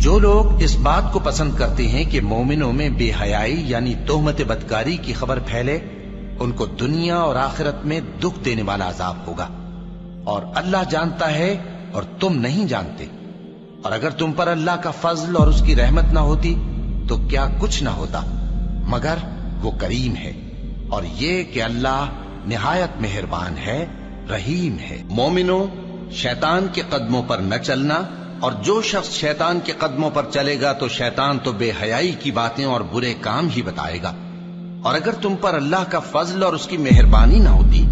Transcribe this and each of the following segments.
جو لوگ اس بات کو پسند کرتے ہیں کہ مومنوں میں بے حیائی یعنی تہمت بدکاری کی خبر پھیلے، ان کو دنیا اور آخرت میں دکھ دینے والا عذاب ہوگا، اور اللہ جانتا ہے اور تم نہیں جانتے۔ اور اگر تم پر اللہ کا فضل اور اس کی رحمت نہ ہوتی تو کیا کچھ نہ ہوتا، مگر وہ کریم ہے، اور یہ کہ اللہ نہایت مہربان ہے، رحیم ہے۔ مومنوں، شیطان کے قدموں پر نہ چلنا، اور جو شخص شیطان کے قدموں پر چلے گا تو شیطان تو بے حیائی کی باتیں اور برے کام ہی بتائے گا۔ اور اگر تم پر اللہ کا فضل اور اس کی مہربانی نہ ہوتی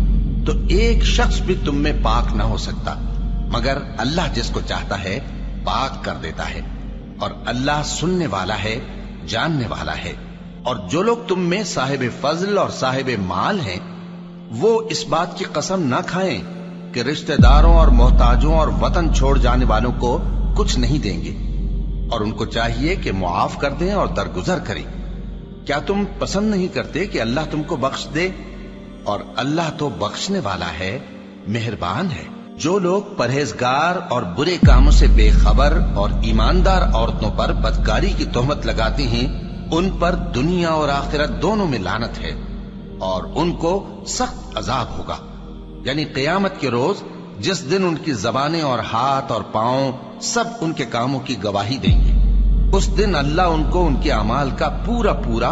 تو ایک شخص بھی تم میں پاک نہ ہو سکتا، مگر اللہ جس کو چاہتا ہے پاک کر دیتا ہے، اور اللہ سننے والا ہے، جاننے والا ہے۔ اور جو لوگ تم میں صاحب فضل اور صاحب مال ہیں، وہ اس بات کی قسم نہ کھائیں کہ رشتہ داروں اور محتاجوں اور وطن چھوڑ جانے والوں کو کچھ نہیں دیں گے، اور ان کو چاہیے کہ معاف کر دیں اور درگزر کریں۔ کیا تم پسند نہیں کرتے کہ اللہ تم کو بخش دے؟ اور اللہ تو بخشنے والا ہے، مہربان ہے۔ جو لوگ پرہیزگار اور برے کاموں سے بے خبر اور ایماندار عورتوں پر بدکاری کی تہمت لگاتے ہیں، ان پر دنیا اور آخرت دونوں میں لعنت ہے، اور ان کو سخت عذاب ہوگا، یعنی قیامت کے روز، جس دن ان کی زبانیں اور ہاتھ اور پاؤں سب ان کے کاموں کی گواہی دیں گے۔ اس دن اللہ ان کو ان کے اعمال کا پورا پورا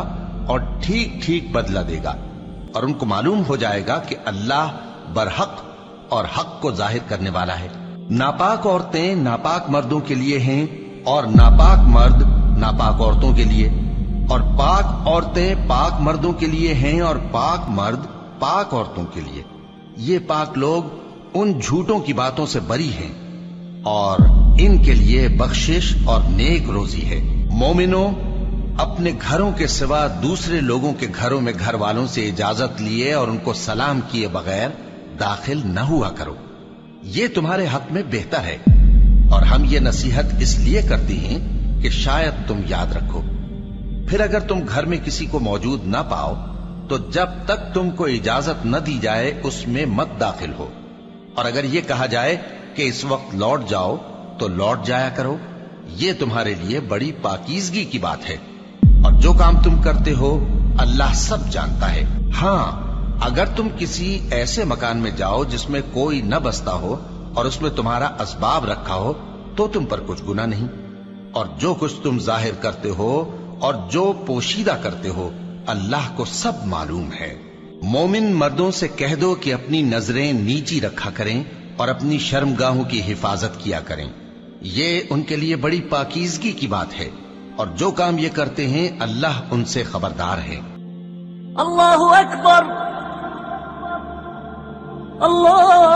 اور ٹھیک ٹھیک بدلہ دے گا، اور ان کو معلوم ہو جائے گا کہ اللہ برحق اور حق کو ظاہر کرنے والا ہے۔ ناپاک عورتیں ناپاک مردوں کے لیے ہیں، اور ناپاک مرد ناپاک عورتوں کے لیے، اور پاک عورتیں پاک مردوں کے لیے ہیں، اور پاک مرد پاک عورتوں کے لیے۔ یہ پاک لوگ ان جھوٹوں کی باتوں سے بری ہیں، اور ان کے لیے بخشش اور نیک روزی ہے۔ مومنوں، اپنے گھروں کے سوا دوسرے لوگوں کے گھروں میں گھر والوں سے اجازت لیے اور ان کو سلام کیے بغیر داخل نہ ہوا کرو، یہ تمہارے حق میں بہتر ہے، اور ہم یہ نصیحت اس لیے کرتے ہیں کہ شاید تم یاد رکھو۔ پھر اگر تم گھر میں کسی کو موجود نہ پاؤ تو جب تک تم کو اجازت نہ دی جائے اس میں مت داخل ہو، اور اگر یہ کہا جائے کہ اس وقت لوٹ جاؤ تو لوٹ جایا کرو، یہ تمہارے لیے بڑی پاکیزگی کی بات ہے، اور جو کام تم کرتے ہو اللہ سب جانتا ہے۔ ہاں، اگر تم کسی ایسے مکان میں جاؤ جس میں کوئی نہ بستا ہو اور اس میں تمہارا اسباب رکھا ہو تو تم پر کچھ گناہ نہیں، اور جو کچھ تم ظاہر کرتے ہو اور جو پوشیدہ کرتے ہو اللہ کو سب معلوم ہے۔ مومن مردوں سے کہہ دو کہ اپنی نظریں نیچی رکھا کریں اور اپنی شرمگاہوں کی حفاظت کیا کریں، یہ ان کے لیے بڑی پاکیزگی کی بات ہے، اور جو کام یہ کرتے ہیں اللہ ان سے خبردار ہے۔ اللہ اکبر، اللہ